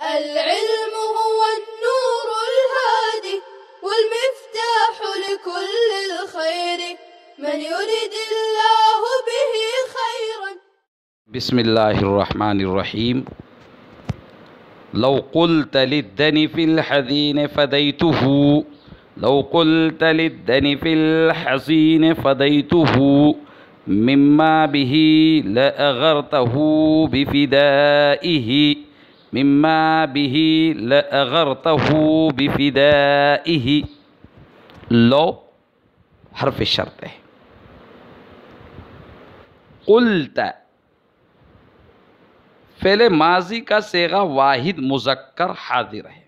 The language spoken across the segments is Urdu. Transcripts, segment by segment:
العلم هو النور الهادي والمفتاح لكل الخير من يريد الله به خيرا. بسم الله الرحمن الرحيم. لو قلت للدني في الحزين فديته، لو قلت للدني في الحزين فديته، مما به لأغرته بفدائه، مما به لأغرته بفدائه. لو حرف الشرط ہے. قلت فعل ماضی کا صیغہ واحد مذکر حاضر ہے.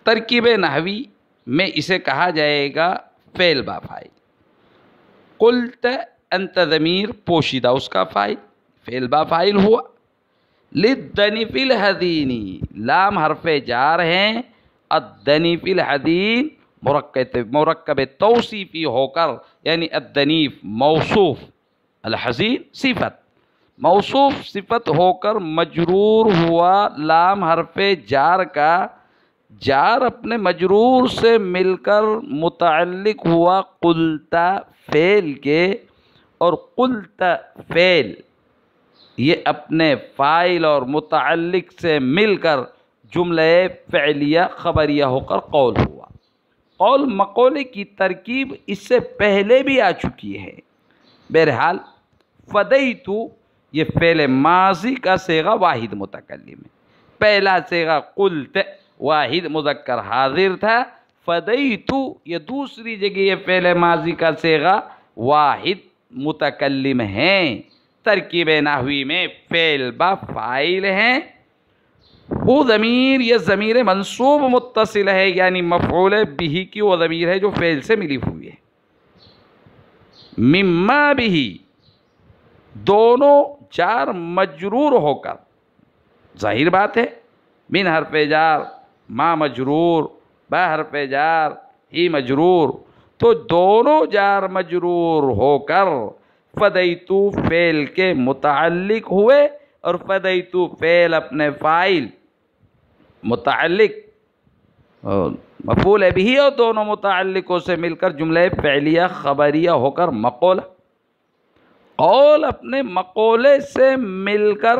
ترکیب نحوی میں اسے کہا جائے گا فعل با فاعل. قلت انت ضمیر پوشیدہ اس کا فاعل، فعل با فاعل ہوا. للدنی فی الحزین، لام حرف جار ہیں. الدنی فی الحزین مرکب توصیفی ہو کر، یعنی الدنیف موصوف، الحزین صفت، موصوف صفت ہو کر مجرور ہوا. لام حرف جار کا، جار اپنے مجرور سے مل کر متعلق ہوا قلت فعل کے، اور قلت فعل یہ اپنے فاعل اور متعلق سے مل کر جملہ فعلیہ خبریہ ہو کر قول ہوا. قول مقولے کی ترکیب اس سے پہلے بھی آ چکی ہے. بہرحال فدیتو یہ فعل ماضی کا صیغہ واحد متکلم ہے. پہلا صیغہ قلت واحد مذکر حاضر تھا. فدیتو یہ دوسری جگہ یہ فعل ماضی کا صیغہ واحد متکلم ہیں. ترکیب نحوی میں فعل با فاعل ہیں. وہ ضمیر یہ ضمیر منصوب متصل ہے، یعنی مفعول بھی کی وہ ضمیر ہے جو فعل سے ملی ہوئی ہے. مما بھی دونوں جار مجرور ہو کر، ظاہر بات ہے من حرف جار ما مجرور، با حرف جار ہی مجرور، تو دونوں جار مجرور ہو کر فدیتو فعل کے متعلق ہوئے، اور فدیتو فعل اپنے فاعل متعلق مفعول بھی اور دونوں متعلقوں سے مل کر جملہ فعلیہ خبریہ ہو کر مقولہ. قول اپنے مقولے سے مل کر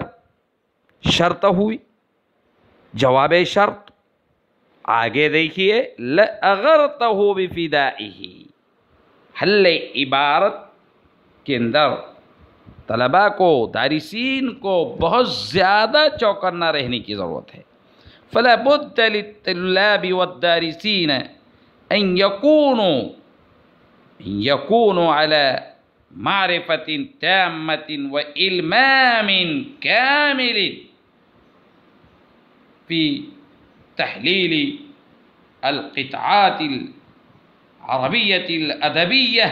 شرط ہوئی، جواب شرط. آگے دیکھیے لَأَغَرْتَهُ بِفِدَائِهِ. حل عبارت کے اندر طلباء کو، دارسین کو بہت زیادہ چوکنا رہنے کی ضرورت ہے. فَلَا بُدَّ لِلطُّلَّابِ وَالدَّارِسِينَ أَن يَكُونُوا عَلَى معرفة تامة وإلمام كامل في تحليل القطعات العربية الأدبية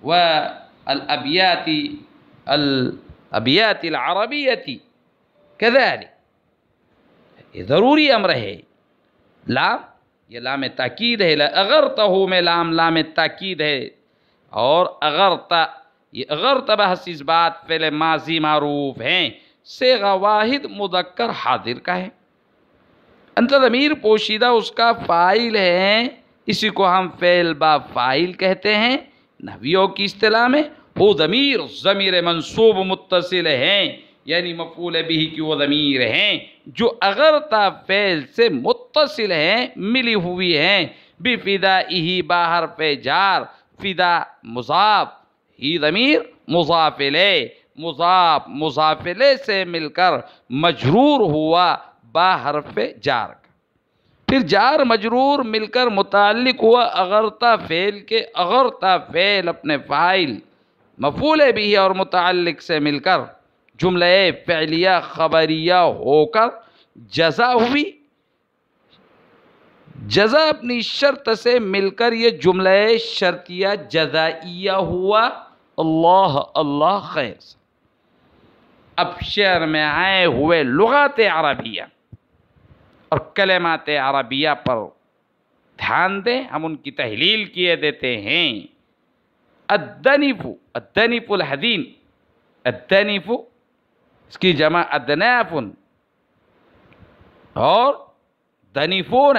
والأبيات العربية كذلك. یہ ضروری امر ہے. لام یہ لام تاکید ہے. لَأَغَرْتَهُ میں لام تاکید ہے. اور اغرتا یہ اغرتا بحث اس بات فعل ماضی معروف ہیں، صیغہ واحد مذکر حاضر کا ہے. انت ضمیر پوشیدہ اس کا فاعل ہے، اسی کو ہم فعل با فاعل کہتے ہیں نحویوں کی اصطلاح میں. وہ ضمیر منصوب متصل ہیں، یعنی مفعول بھی کی وہ ضمیر ہیں جو اغرتا فعل سے متصل ہیں، ملی ہوئی ہیں. بفدائہ با حرف جار، فدا مضاف، ہی ضمیر مضاف الیہ، مضاف الیہ سے مل کر مجرور ہوا با حرف جار کا. پھر جار مجرور مل کر متعلق ہوا اغرتا فعل کے. اغرتا فعل اپنے فاعل مفعول بھی اور متعلق سے مل کر جملہ فعلیہ خبریہ ہو کر جزا ہوئی. جزا اپنی شرط سے مل کر یہ جملہ شرطیہ جزائیہ ہوا. اللہ اللہ خیر. اب شعر میں آئے ہوئے لغات عربیہ اور کلمات عربیہ پر دھیان دیں، ہم ان کی تحلیل کیے دیتے ہیں. الدنف الحزین، الدنف اس کی جمع ادناف، اور دنیفون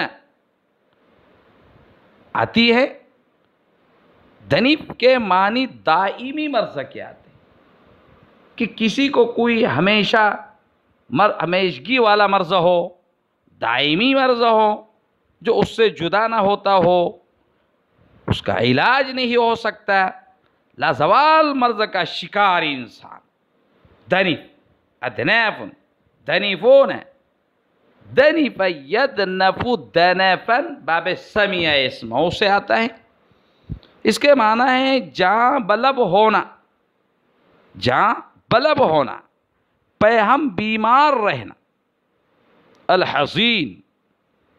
آتی ہے. دنیف کے معنی دائمی مرض کے آتے ہیں کہ کسی کو کوئی ہمیشگی والا مرض ہو، دائمی مرض ہو، جو اس سے جدا نہ ہوتا ہو، اس کا علاج نہیں ہو سکتا، لازوال مرض کا شکار انسان. دنیف ادنیف دنیفون دنیف یدنف دنفن باب سمیع اسمہ سے آتا ہے. اس کے معنی ہے جاں بلب ہونا، جاں بلب ہونا، پیہم بیمار رہنا. الحزین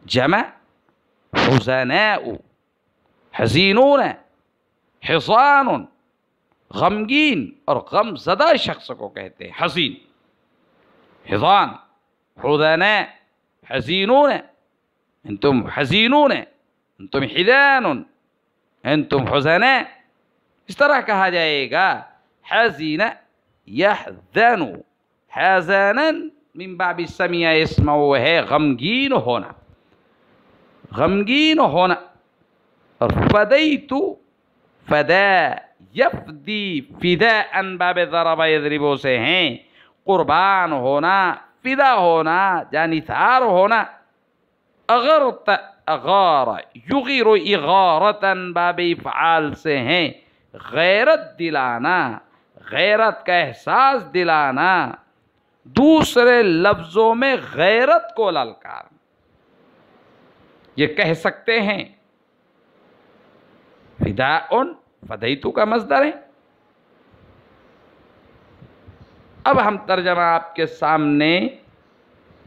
جمع حزناء، حزینون حزان، غمگین اور غم زدہ شخص کو کہتے ہیں حزین. حزان حزناء حزینون، انتم حزینون، انتم حزان، انتم حزناء، اس طرح کہا جائے گا. حزین یحزن، حزنا من باب سمیع اسمہ وہ ہے غمگین ہونا، غمگین ہونا. اور فدیت فدا یفدی فداء باب ضرب یضرب سے ہیں قربان ہونا، فدا ہونا، جانثار ہونا. اغرت اغار یغیر اغارتا باب افعال سے ہیں غیرت دلانا، غیرت کا احساس دلانا، دوسرے لفظوں میں غیرت کو للکار. یہ کہہ سکتے ہیں فداء فدیتو کا مصدر ہے. اب ہم ترجمہ آپ کے سامنے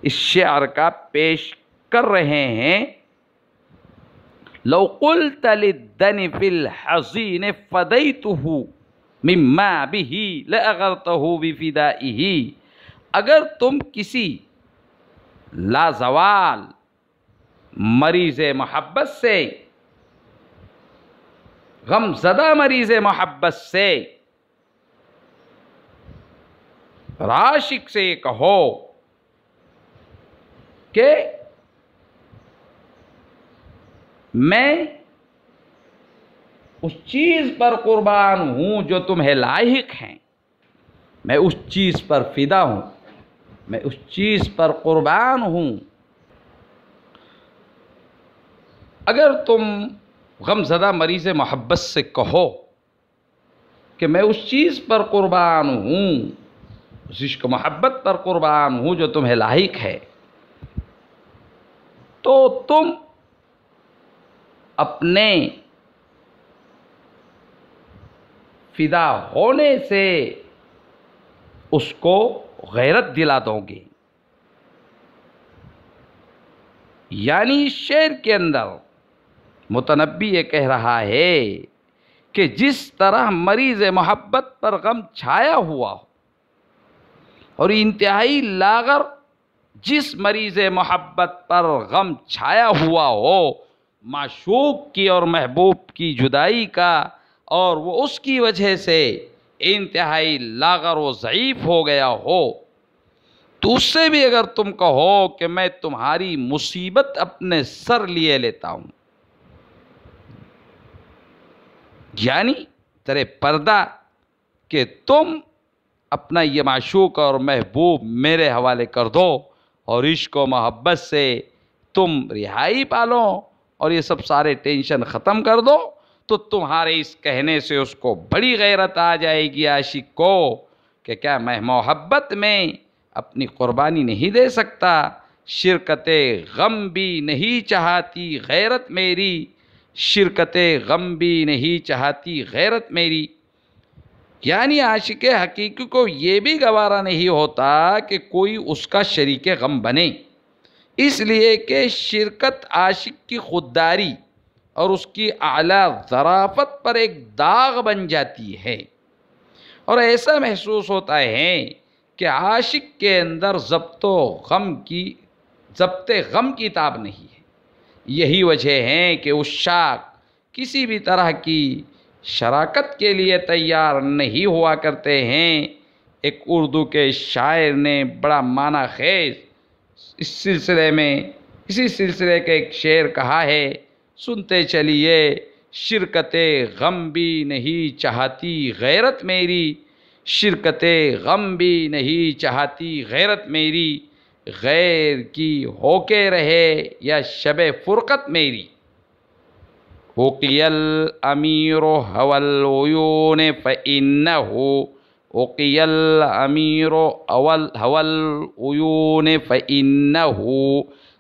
اس شعر کا پیش کر رہے ہیں. لو قلت للدنف الحزین فدیتہ مما به لأغرته بفدائه، اگر تم کسی لازوال مریض محبت سے، غم زدہ مریض محبت سے، عاشق سے کہو کہ میں اس چیز پر قربان ہوں جو تمہیں لاحق ہیں، میں اس چیز پر فدا ہوں، میں اس چیز پر قربان ہوں. اگر تم غم زدہ مریض محبت سے کہو کہ میں اس چیز پر قربان ہوں، اس عشق محبت پر قربان ہوں جو تمہیں لاحق ہے، تو تم اپنے فدا ہونے سے اس کو غیرت دلا دو گے. یعنی شعر کے اندر متنبی یہ کہہ رہا ہے کہ جس طرح مریض محبت پر غم چھایا ہوا ہو، اور انتہائی لاغر جس مریض محبت پر غم چھایا ہوا ہو معشوق کی اور محبوب کی جدائی کا، اور وہ اس کی وجہ سے انتہائی لاغر و ضعیف ہو گیا ہو، تو اس سے بھی اگر تم کہو کہ میں تمہاری مصیبت اپنے سر لیے لیتا ہوں، یعنی ترے پردہ کہ تم اپنا یہ معشوق اور محبوب میرے حوالے کر دو اور عشق و محبت سے تم رہائی پالو اور یہ سب سارے ٹینشن ختم کر دو، تو تمہارے اس کہنے سے اس کو بڑی غیرت آ جائے گی عاشق کو کہ کیا میں محبت میں اپنی قربانی نہیں دے سکتا، شرکت غم بھی نہیں چاہتی غیرت میری، شرکت غم بھی نہیں چاہتی غیرت میری. یعنی عاشق حقیقی کو یہ بھی گوارا نہیں ہوتا کہ کوئی اس کا شریک غم بنے، اس لیے کہ شرکت عاشق کی خودداری اور اس کی اعلیٰ ظرافت پر ایک داغ بن جاتی ہے، اور ایسا محسوس ہوتا ہے کہ عاشق کے اندر ضبط غم کی تاب نہیں ہے. یہی وجہ ہے کہ عشاق کسی بھی طرح کی شراکت کے لیے تیار نہیں ہوا کرتے ہیں. ایک اردو کے شاعر نے بڑا معنی خیز اس سلسلے میں اسی سلسلے کا ایک شعر کہا ہے، سنتے چلیے، شرکت غم بھی نہیں چاہتی غیرت میری، شرکت غم بھی نہیں چاہتی غیرت میری، غیر کی ہو کے رہے یا شب فرقت میری۔ وقی الامیر هوى العیون فإنه، وقی الامیر هوى العیون فإنه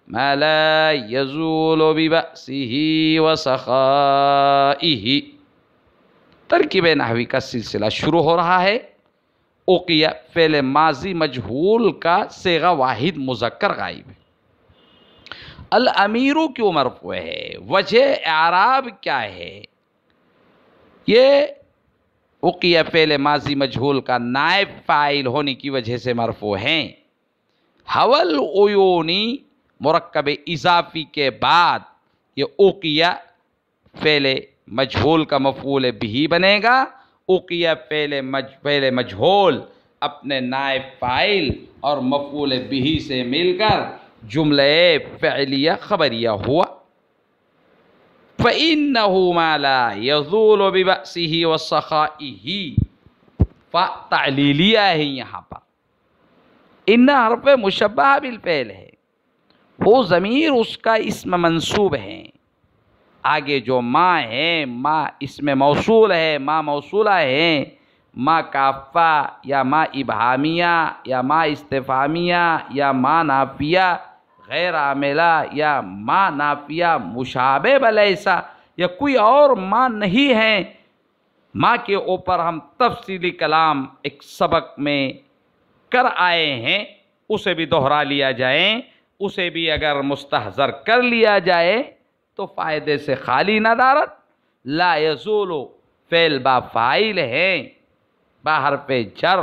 ما لا يزول ببأسه وسخائه۔ ترکیب نحوی کا سلسلہ شروع ہو رہا ہے۔ اوقیہ فعل ماضی مجہول کا صیغہ واحد مذکر غائب ہے۔ الامیرو کیوں مرفوع ہے؟ وجہ اعراب کیا ہے؟ یہ اوقیہ فعل ماضی مجہول کا نائب فاعل ہونے کی وجہ سے مرفوع ہیں۔ حول عیونی مرکب اضافی کے بعد یہ اوقیہ فعل مجہول کا مفعول بہ بنے گا۔ اوقیہ فعل مجہول اپنے نائب فاعل اور مفعول بہ سے مل کر جملہ فعلیہ خبریہ ہوا۔ فَإِنَّهُ مَا لَا يَزُولُ بِبَأْسِهِ وَسَخَائِهِ، تعلیلیہ ہے یہاں پر۔ ان حرف مشبہ بالفعل ہے، وہ ضمیر اس کا اسم منصوب ہے۔ آگے جو ما ہے، ما اسم موصول ہے، ما موصولہ ہے، ما کافہ یا ما ابہامیہ یا ما استفہامیہ یا ما نافیہ غیر عاملہ یا ما نافیہ مشابہ بلیسا یا کوئی اور ما نہیں ہے۔ ما کے اوپر ہم تفصیلی کلام ایک سبق میں کر آئے ہیں، اسے بھی دہرا لیا جائے، اسے بھی اگر مستحضر کر لیا جائے تو فائدے سے خالی نہ دارت۔ لا یزول فعل با فاعل ہے، با حرف جر،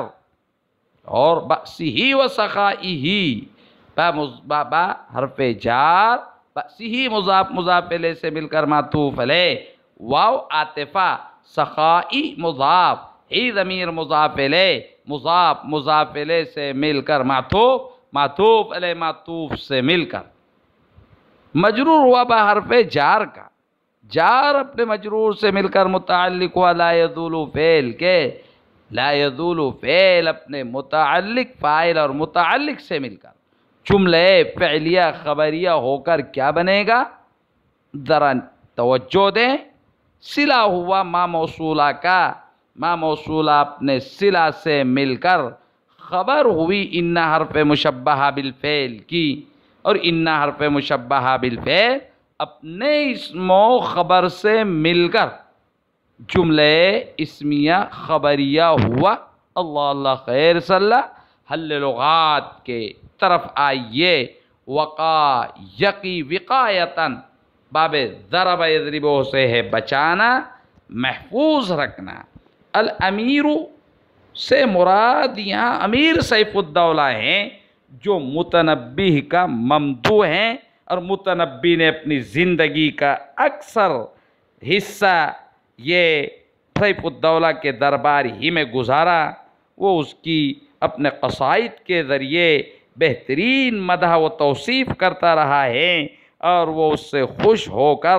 اور بأسہ و سخائہ با حرف جار، بأسہ مضاف الیہ سے مل کر معطوف علیہ، واو عاطفہ، سخائی مضاف، ہی ضمیر مضاف الیہ، مضاف الیہ سے مل کر معطوف علیہ معطوف سے مل کر مجرور ہوا با حرف جار کا، جار اپنے مجرور سے مل کر متعلق ہوا لا یزول فعل کے، لا یزول فعل اپنے متعلق فاعل اور متعلق سے مل کر جملہ فعلیہ خبریہ ہو کر کیا بنے گا؟ ذرا توجہ دیں، صلہ ہوا ما موصولہ کا، ما موصولہ اپنے صلہ سے مل کر خبر ہوئی ان حرف مشبہہ بالفعل کی، اور ان حرف مشبہہ بالفعل اپنے اسم و خبر سے مل کر جملہ اسمیہ خبریہ ہوا۔ اللہ اللہ خیر صلی اللہ۔ حل لغات کے طرف آئیے۔ وقا یقی وقایتاً، باب ضرب یضربو سے ہے بچانا، محفوظ رکھنا۔ الامیر سے مراد یہاں امیر سیف الدولہ ہیں، جو متنبی کا ممدوح ہیں، اور متنبی نے اپنی زندگی کا اکثر حصہ یہ سیف الدولہ کے دربار ہی میں گزارا۔ وہ اس کی اپنے قصائد کے ذریعے بہترین مدح و توصیف کرتا رہا ہے، اور وہ اس سے خوش ہو کر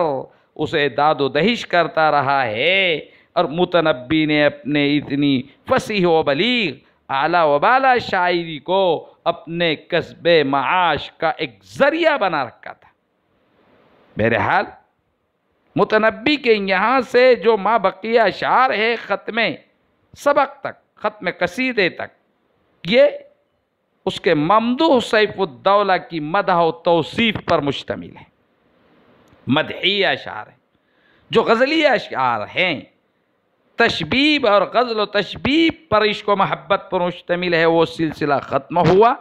اسے داد و دہش کرتا رہا ہے، اور متنبی نے اپنے اتنی فصیح و بلیغ اعلیٰ و بالا شاعری کو اپنے کسب معاش کا ایک ذریعہ بنا رکھا تھا۔ بہرحال متنبی کے یہاں سے جو ما بقیہ اشعار ہے ختم سبق تک، ختم قصیدے تک، یہ اس کے ممدوح سیف الدولہ کی مدح و توصیف پر مشتمل ہے۔ مدحی اشعار ہیں، جو غزلی اشعار ہیں، تشبیب اور غزل و تشبیب پر عشق و محبت پر مشتمل ہے، وہ سلسلہ ختم ہوا،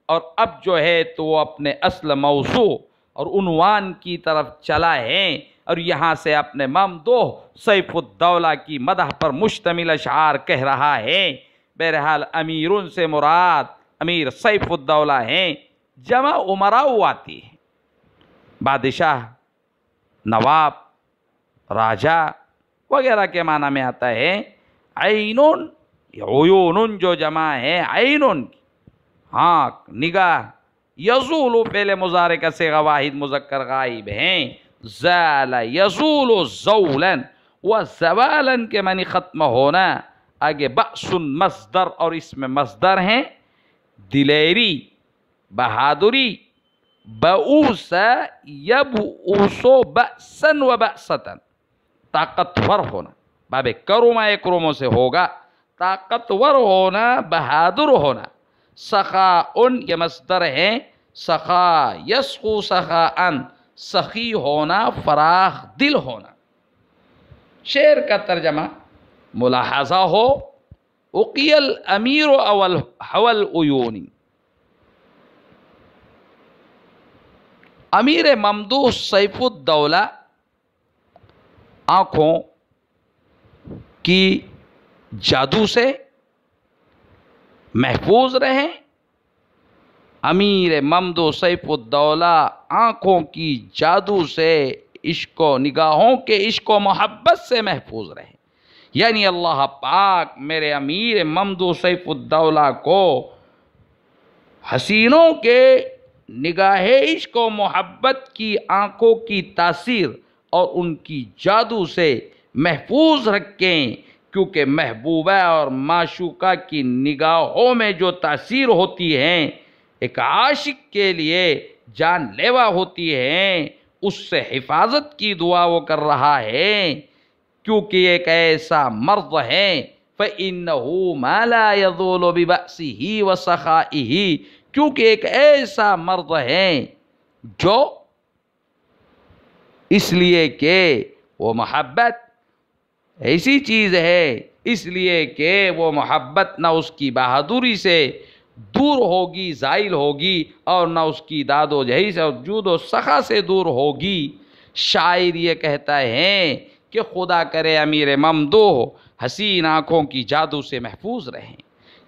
اور اب جو ہے تو وہ اپنے اصل موضوع اور عنوان کی طرف چلا ہے، اور یہاں سے اپنے ممدوح سیف الدولہ کی مدح پر مشتمل اشعار کہہ رہا ہے۔ بہرحال امیرون سے مراد امیر سیف الدولہ ہیں، جمع امراء آتی ہے، بادشاہ، نواب، راجہ وغیرہ کے معنی میں آتا ہے۔ عینون، عیونن جو جمع ہے عینن، آنکھ، نگاہ، یزول فعل مضارع کا صیغہ واحد مذکر غائب ہیں. زال یزول زولا، و زوالا کے معنی ختم ہونا. آگے بأس مصدر اور اس میں مصدر ہیں دلیری، بہادری. بؤوس یبؤوس بأسا و بأستا، طاقتور ہونا. باب کرما یکرموں سے ہوگا، طاقتور ہونا، بہادر ہونا. سخاء یہ مصدر ہیں، سخا یسخو سخاء، سخی ہونا، فراخ دل ہونا. شعر کا ترجمہ ملاحظہ ہو. اقی الامیر حول عیونی، امیر ممدوح سیف الدولہ آنکھوں کی جادو سے محفوظ رہیں. امیر ممدوح سیف الدولہ آنکھوں کی جادو سے، عشق و نگاہوں کے عشق و محبت سے محفوظ رہیں. یعنی اللہ پاک میرے امیر ممدوح سیف الدولہ کو حسینوں کے نگاہ عشق و محبت کی آنکھوں کی تاثیر اور ان کی جادو سے محفوظ رکھیں، کیونکہ محبوبہ اور معشوقہ کی نگاہوں میں جو تاثیر ہوتی ہیں ایک عاشق کے لیے جان لیوا ہوتی ہیں. اس سے حفاظت کی دعا وہ کر رہا ہے، کیونکہ ایک ایسا مرد ہے فَإِنَّهُ مَا لَا يَذُولُ بِبَأْسِهِ وَسَخَائِهِ، کیونکہ ایک ایسا مرد ہے جو اس لیے کہ وہ محبت ایسی چیز ہے، اس لیے کہ وہ محبت نہ اس کی بہادری سے دور ہوگی، زائل ہوگی، اور نہ اس کی داد و جہیز اور جود و سخا سے دور ہوگی. شاعر یہ کہتا ہے کہ خدا کرے امیر ممدوح حسین آنکھوں کی جادو سے محفوظ رہیں،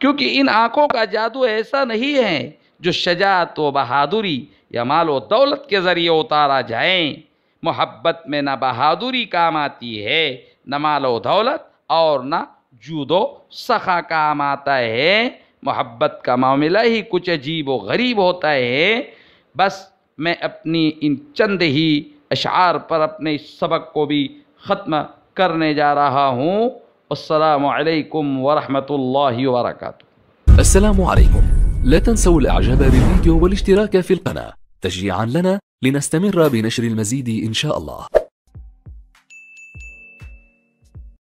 کیونکہ ان آنکھوں کا جادو ایسا نہیں ہے جو شجاعت و بہادری یا مال و دولت کے ذریعے اتارا جائیں. محبت میں نہ بہادری کام آتی ہے، نہ مال و دولت، اور نہ جود و سخا کام آتا ہے. محبت کا معاملہ ہی کچھ عجیب و غریب ہوتا ہے. بس میں اپنی ان چند ہی اشعار پر اپنے اس سبق کو بھی ختم کرنے جا رہا ہوں. السلام علیکم ورحمۃ اللہ وبرکاتہ. السلام عليكم. لا تنسوا الاعجاب بالفيديو والاشتراك في القناة تشجيعا لنا لنستمر بنشر المزيد إن شاء الله.